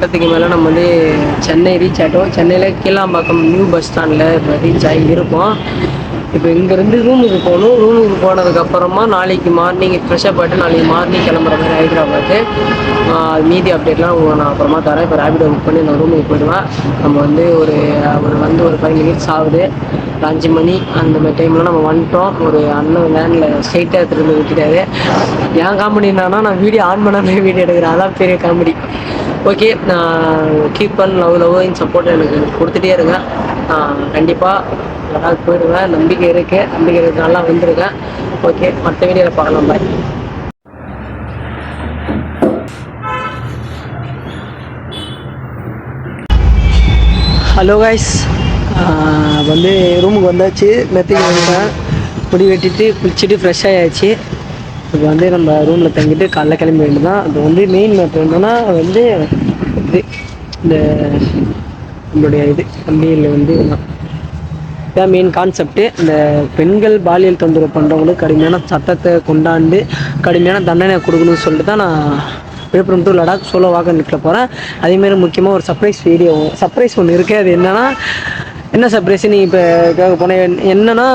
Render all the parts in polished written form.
கட்டத்துக்கு மேலே நம்ம வந்து சென்னை ரீச் ஆகிட்டோம். சென்னையில் கீழாம்பாக்கம் நியூ பஸ் ஸ்டாண்டில் இப்போ ரீச் ஆகி இருப்போம். இப்போ இங்கேருந்து ரூமுக்கு போகணும். ரூமுக்கு போனதுக்கப்புறமா நாளைக்கு மார்னிங் ஃப்ரெஷ்ஷப் ஆகிட்டு நாளைக்கு மார்னிங் கிளம்புற மாதிரி ஹைதராபாத்து. மீதி அப்டேட்லாம் நான் அப்புறமா தரேன். இப்போ ரேபிடோ புக் பண்ணி நான் ரூமுக்கு போயிடுவேன். நம்ம வந்து ஒரு 5 மினிட்ஸ் ஆகுது. 5 மணி அந்த மாதிரி டைமில் நம்ம வந்துட்டோம். ஒரு அண்ணன் வேனில் ஸ்ட்ரைட்டாக எடுத்துகிட்டு வந்து விட்டுட்டாரு. ஏன் காமெடி என்னன்னா, நான் வீடியோ ஆன் பண்ணாமே வீடியோ எடுக்கிறேன். அதான் பெரிய காமெடி. ஓகே, நான் keep and love in support எனக்கு கொடுத்துட்டே இருங்க. கண்டிப்பாக யாராவது போயிடுவேன். நம்பிக்கை இருக்குது. நல்லா வந்துருக்கேன். ஓகே, மற்ற வீடியோவில் பார்க்கலாம். பாய். ஹலோ கைஸ், வந்து ரூமுக்கு வந்தாச்சு. மெத்தைக்கு வந்துட்டேன். முடி வெட்டிட்டு குளிச்சுட்டு ஃப்ரெஷ் ஆகியாச்சு. இப்போ வந்து நம்ம ரூமில் தங்கிட்டு காலைல கிளம்ப வேண்டியதான். அது வந்து மெயின் மேட்ரு என்னென்னா வந்து இது இந்த நம்மளுடைய கம்பெனியில் வந்து இதான் மெயின் கான்செப்ட்டு. இந்த பெண்கள் பாலியல் தொந்தரவு பண்ணுறவங்களுக்கு கடுமையான சட்டத்தை கொண்டாண்டு கடுமையான தண்டனை கொடுக்கணும்னு சொல்லிட்டு தான் நான் Villupuram to Ladakh solo walk and லிஃப்ட்டில் போகிறேன். அதேமாதிரி முக்கியமாக ஒரு சர்ப்ரைஸ் ஒன்று இருக்குது. அது என்னென்னா, என்ன சர்ப்ரைஸ் நீங்கள் இப்போ கேட்க போனேன். என்னென்னா,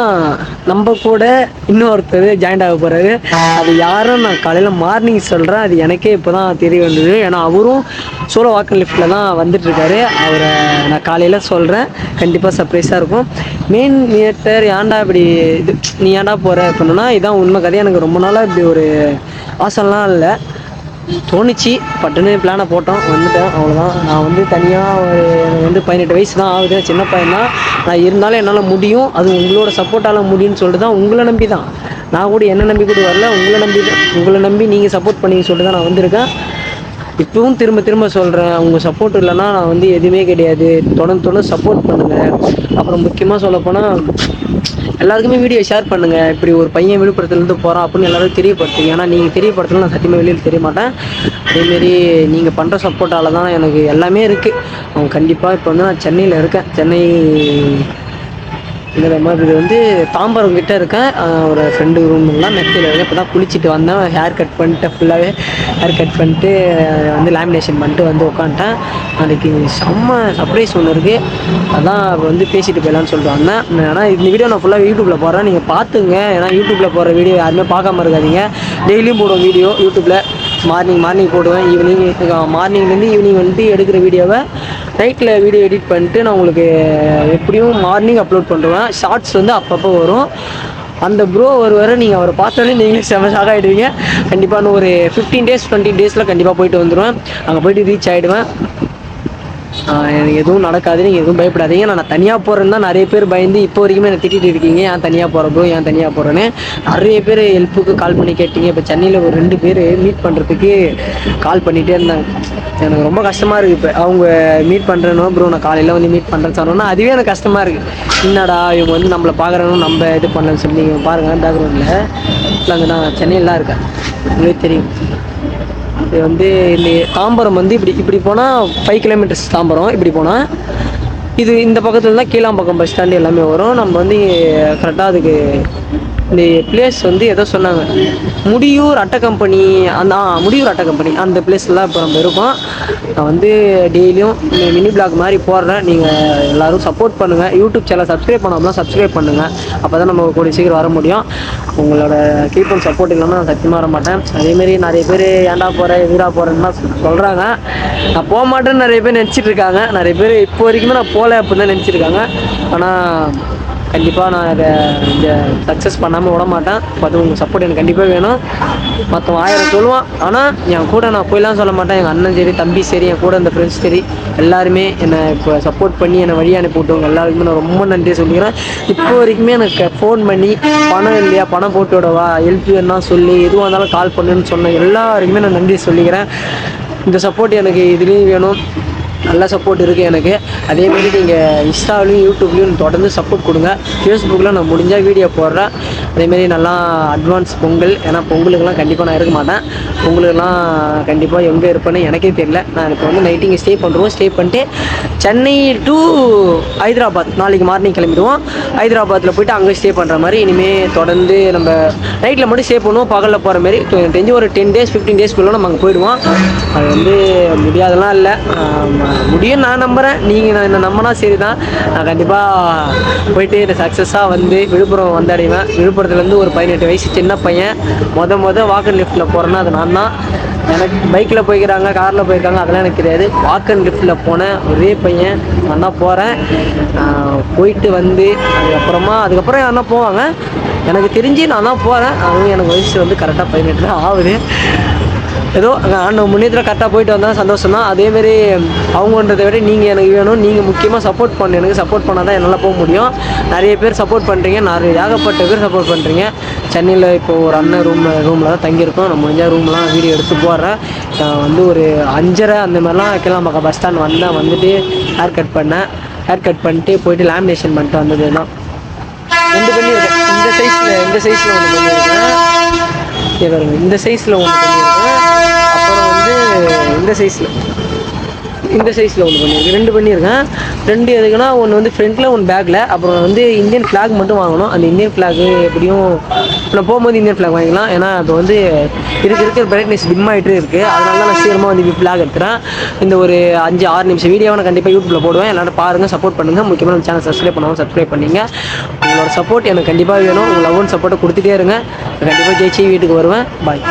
நம்ம கூட இன்னொருத்தர் ஜாயின்ட் ஆக போகிறாரு. அது யாரும் நான் காலையில் மார்னிங் சொல்கிறேன். அது எனக்கே இப்போ தான் தெரிய வந்தது. ஏன்னா அவரும் சோலோ வாக் அண்ட் லிஃப்ட்டில் தான் வந்துட்டுருக்காரு. அவரை நான் காலையில் சொல்கிறேன். கண்டிப்பாக சர்ப்ரைஸாக இருக்கும். மெயின் மேட்டர் ஏன்டா இப்படி நீ ஏன்டா போகிற அப்படின்னா, இதான் உண்மை கதை. எனக்கு ரொம்ப நாளாக இப்படி ஒரு ஆசைலாம் இல்லை, தோணுச்சு. பட்டுன்னு பிளானை போட்டோம், வந்துட்டேன். அவ்வளோதான். நான் வந்து தனியாக எனக்கு வந்து 18 வயசு தான் ஆகுது. சின்ன பையன் தான் நான். இருந்தாலும் என்னால் முடியும். அது உங்களோட சப்போர்ட்டால் முடியும்னு சொல்லிட்டு தான், உங்களை நம்பி தான். நான் கூட என்ன நம்பி கூட வரல, உங்களை நம்பி நீங்கள் சப்போர்ட் பண்ணி சொல்லிட்டு தான் நான் வந்திருக்கேன். இப்பவும் திரும்ப சொல்கிறேன், உங்கள் சப்போர்ட் இல்லைன்னா நான் வந்து எதுவுமே கிடையாது. தொடர்ந்து சப்போர்ட் பண்ணுங்கள். அப்புறம் முக்கியமாக சொல்லப்போனால் எல்லாருக்குமே வீடியோ ஷேர் பண்ணுங்கள். இப்படி ஒரு பையன் விழுப்புரத்துலேருந்து போகிறான் அப்படின்னு எல்லாரும் தெரியப்படுத்துங்க. ஏன்னா நீங்கள் தெரியப்படுத்தலாம், நான் சத்தியமாக வெளியில் தெரிய மாட்டேன். அதேமாரி நீங்கள் பண்ணுற சப்போர்ட்டால் தான் எனக்கு எல்லாமே இருக்குது. அவங்க கண்டிப்பாக இப்போ வந்து நான் சென்னையில் இருக்கேன். சென்னை இந்த மாதிரி இது வந்து தாம்பரம் கிட்டே இருக்கேன். ஒரு ஃப்ரெண்டு ரூம்லாம் மெத்தையில் இருக்கேன். இப்போ தான் குளிச்சுட்டு வந்தேன். ஹேர் கட் பண்ணிட்டு ஃபுல்லாகவே ஹேர் கட் பண்ணிட்டு வந்து லேமினேஷன் பண்ணிட்டு வந்து உட்காந்துட்டேன். நாளைக்கு செம்ம சர்ப்ரைஸ் ஒன்று இருக்குது. அதான் வந்து பேசிட்டு போயிடலான்னு சொல்லிட்டு வந்தேன். ஆனால் இந்த வீடியோ நான் ஃபுல்லாக யூடியூப்பில் போடுறேன், நீங்கள் பார்த்துங்க. ஏன்னா யூடியூப்பில் போடுற வீடியோ யாருமே பார்க்காம இருக்காதீங்க. டெய்லியும் போடுவோம் வீடியோ யூடியூப்பில். மார்னிங் போடுவேன். மார்னிங்லேருந்து ஈவினிங் வந்துட்டு எடுக்கிற வீடியோவை நைட்டில் வீடியோ எடிட் பண்ணிட்டு நான் உங்களுக்கு எப்படியும் மார்னிங் அப்லோட் பண்ணுவேன். ஷார்ட்ஸ் வந்து அப்பப்போ வரும். அந்த ப்ரோ வருவார், நீங்கள் அவரை பார்த்தாலே நீங்களே செம ஷாக் ஆகிடுவீங்க. கண்டிப்பாக இன்னும் ஒரு 15 days 20 days கண்டிப்பாக போயிட்டு வந்துடுவேன். அங்கே போய்ட்டு ரீச் ஆகிடுவேன். எனக்கு எதுவும் நடக்காது, நீங்கள் எதுவும் பயப்படாதீங்க. நான் தனியாக போகிறேன்னு தான் நிறைய பேர் பயந்து இப்போ வரைக்குமே என்னை திட்டிகிட்டு இருக்கீங்க. ஏன் தனியாக போகிற ப்ரோ, ஏன் தனியாக போகிறேன்னு நிறைய பேர் ஹெல்ப்புக்கு கால் பண்ணி கேட்டீங்க. இப்போ சென்னையில் ஒரு 2 பேர் மீட் பண்ணுறதுக்கு கால் பண்ணிகிட்டே இருந்தாங்க. எனக்கு ரொம்ப கஷ்டமாக இருக்குது. இப்போ அவங்க மீட் பண்ணுறேனோ ப்ரோ, நான் காலையில் வந்து மீட் பண்ணுறேன்னு சொன்னோன்னா அதுவே எனக்கு கஷ்டமாக இருக்குது. என்னடா இவங்க வந்து நம்மளை பார்க்குறேன்னு நம்ம இது பண்ணலன்னு சொல்லி நீங்கள் பாருங்கள் பேக்ரவுண்டில். இல்லைங்க, நான் சென்னையில் தான் இருக்கேன், உங்களுக்கு தெரியும். இது வந்து இந்த தாம்பரம் வந்து இப்படி போனால் 5 kilometers தாம்பரம். இப்படி போனால் இந்த பக்கத்தில் தான் கீழாம்பாக்கம் பஸ் ஸ்டாண்டு எல்லாமே வரும். நம்ம வந்து கரெக்டாக அதுக்கு இந்த பிளேஸ் வந்து ஏதோ சொன்னாங்க, முடியூர் அட்டை கம்பெனி. முடியூர் அட்டை கம்பெனி அந்த பிளேஸ்லாம் இப்போ நம்ம இருக்கோம். நான் வந்து டெய்லியும் இந்த மினி பிளாக் மாதிரி போடுறேன். நீங்கள் எல்லோரும் சப்போர்ட் பண்ணுங்கள். யூடியூப் சேனல் சப்ஸ்கிரைப் பண்ணாமல் சப்ஸ்கிரைப் பண்ணுங்கள். அப்போ தான் நம்ம கூடிய சீக்கிரம் வர முடியும். உங்களோட கீப் அண்ட் சப்போர்ட் இல்லாமல் நான் சத்தியமாக வர மாட்டேன். அதேமாரி நிறைய பேர் ஏன்டா போகிறேன் எதிராக போகிறேன்னா சொல்கிறாங்க. நான் போக மாட்டேன்னு நிறைய பேர் நினச்சிட்டு இருக்காங்க. நிறைய பேர் இப்போ வரைக்குமே நான் போகல அப்படின்னு தான் நினச்சிருக்காங்க. ஆனால் கண்டிப்பாக நான் அதை இந்த சக்ஸஸ் பண்ணாமல் விட மாட்டேன். பார்த்து உங்கள் சப்போர்ட் எனக்கு கண்டிப்பாக வேணும். மற்றவன் 1000 சொல்லுவான், ஆனால் என் கூட நான் போயெல்லாம் சொல்ல மாட்டேன். எங்கள் அண்ணன் சரி, தம்பி சரி, என் கூட இந்த ஃப்ரெண்ட்ஸ் சரி, எல்லாருமே என்னை இப்போ சப்போர்ட் பண்ணி என்னை வழி அனுப்பி விட்டவங்க எல்லாருக்குமே நான் ரொம்ப நன்றி சொல்லிக்கிறேன். இப்போ வரைக்குமே எனக்கு ஃபோன் பண்ணி பணம் இல்லையா, பணம் போட்டு விடவா, ஹெல்ப் வேணும்னா சொல்லி எதுவாக இருந்தாலும் கால் பண்ணுன்னு சொன்ன எல்லாருக்குமே நான் நன்றி சொல்லிக்கிறேன். இந்த சப்போர்ட் எனக்கு இதுலேயும் வேணும். நல்ல சப்போர்ட் இருக்குது எனக்கு. அதேமாரி நீங்கள் இன்ஸ்டாவிலையும் யூடியூப்லேயும் தொடர்ந்து சப்போர்ட் கொடுங்க. ஃபேஸ்புக்கில் நான் முடிஞ்சால் வீடியோ போடுறேன். அதேமாரி நல்லா அட்வான்ஸ் பொங்கல், ஏன்னா பொங்கலுக்கெல்லாம் கண்டிப்பாக நான் இருக்க மாட்டேன். பொங்கலுக்கெல்லாம் கண்டிப்பாக எங்கே இருப்பேன்னு எனக்கே தெரியல. நான் இப்போ வந்து நைட்டு இங்கே ஸ்டே பண்ணுறோம். ஸ்டே பண்ணிட்டு சென்னை டு ஹைதராபாத் நாளைக்கு மார்னிங் கிளம்பிடுவோம். ஹைதராபாத்தில் போய்ட்டு அங்கே ஸ்டே பண்ணுற மாதிரி இனிமேல் தொடர்ந்து நம்ம நைட்டில் மட்டும் ஸ்டே பண்ணுவோம், பகலில் போகிற மாதிரி. தெரிஞ்சு ஒரு 10 days 15 daysக்குள்ளே நம்ம அங்கே போயிடுவோம். அது வந்து முடியாதெல்லாம் இல்லை, முடியும் நான் நம்புகிறேன். நீங்கள் நான் என்ன நம்பினா சரி தான். நான் கண்டிப்பாக போயிட்டு இந்த சக்ஸஸாக வந்து விழுப்புரம் வந்தடைவேன். விழுப்புரத்துலேருந்து ஒரு 18 வயசு சின்ன பையன் மொதல் வாக்கர் லிஃப்ட்டில் போகிறேன்னா அது நான் தான். எனக்கு பைக்கில் போய்க்கிறாங்க, காரில் போயிருக்காங்க, அதெல்லாம் எனக்கு தெரியாது. வாக்கர் லிஃப்ட்டில் போனேன் ஒரே பையன், நான் தான் போகிறேன். போயிட்டு வந்து அதுக்கப்புறம் யாருன்னா போவாங்க. எனக்கு தெரிஞ்சு நான் தான் போகிறேன். அதுவும் எனக்கு வயசு வந்து கரெக்டாக 18 தான் ஆகுது. ஏதோ ஆண்டவன் முன்னேற்றத்தில் கரெக்டாக போயிட்டு வந்தால் சந்தோஷம் தான். அதேமாரி அவங்கன்றதை விட நீங்கள் எனக்கு வேணும். நீங்கள் முக்கியமாக சப்போர்ட் பண்ணு. எனக்கு சப்போர்ட் பண்ணால் தான் என்னால் போக முடியும். நிறைய பேர் சப்போர்ட் பண்ணுறீங்க, ஏகப்பட்ட பேர் சப்போர்ட் பண்ணுறீங்க. சென்னையில் இப்போது ஒரு அண்ணன் ரூமில் தான் தங்கியிருக்கோம். நம்ம முடிஞ்சால் ரூம்லாம் வீடியோ எடுத்து போடுறேன். வந்து ஒரு 5:30 அந்த மாதிரிலாம் கிளம்பாக்கம் பஸ் ஸ்டாண்ட் வந்துட்டு ஹேர் கட் பண்ணிட்டு போயிட்டு லேமினேஷன் பண்ணிட்டு வந்தது தான். 2 பண்ணியிருக்கேன். இந்த சைஸில் ஒன்று பண்ணியிருக்கேன். இந்த சைஸில் ஒன்று பண்ணியிருக்கேன். அப்புறம் வந்து இந்த சைஸில் ஒன்று பண்ணியிருக்கேன். 2 பண்ணியிருக்கேன். 2 எதுக்குன்னா ஒன்று வந்து ஃப்ரண்ட்டில், ஒன்று பேக்கில். அப்புறம் வந்து இந்தியன் ஃப்ளாக் மட்டும் வாங்கணும். அந்த இந்தியன் ஃப்ளாகு எப்படியும் நான் போகும்போது இந்தியன் ஃப்ளாக் வாங்கிக்கலாம். ஏன்னா இப்போ வந்து இருக்கிற பிரைட்னஸ் டிம் ஆகிட்டு இருக்குது. அதனால தான் நான் சீக்கிரமாக வந்து ஃப்ளாக் எடுத்துகிறேன். இந்த ஒரு 5-6 நிமிஷம் வீடியோவை நான் கண்டிப்பாக யூடியூப்பில் போடுவேன். எல்லாரும் பாருங்கள், சப்போர்ட் பண்ணுங்கள். முக்கியமாக நம்ம சேனல் சப்ஸ்கிரைப் பண்ணிங்க. உங்களோட சப்போர்ட் எனக்கு கண்டிப்பாக வேணும். உங்கள் லவ் அண்ட் சப்போர்ட்டை கொடுத்துட்டே இருங்க. கண்டிப்பாக ஜெயிச்சு வீட்டுக்கு வருவேன். பாய்.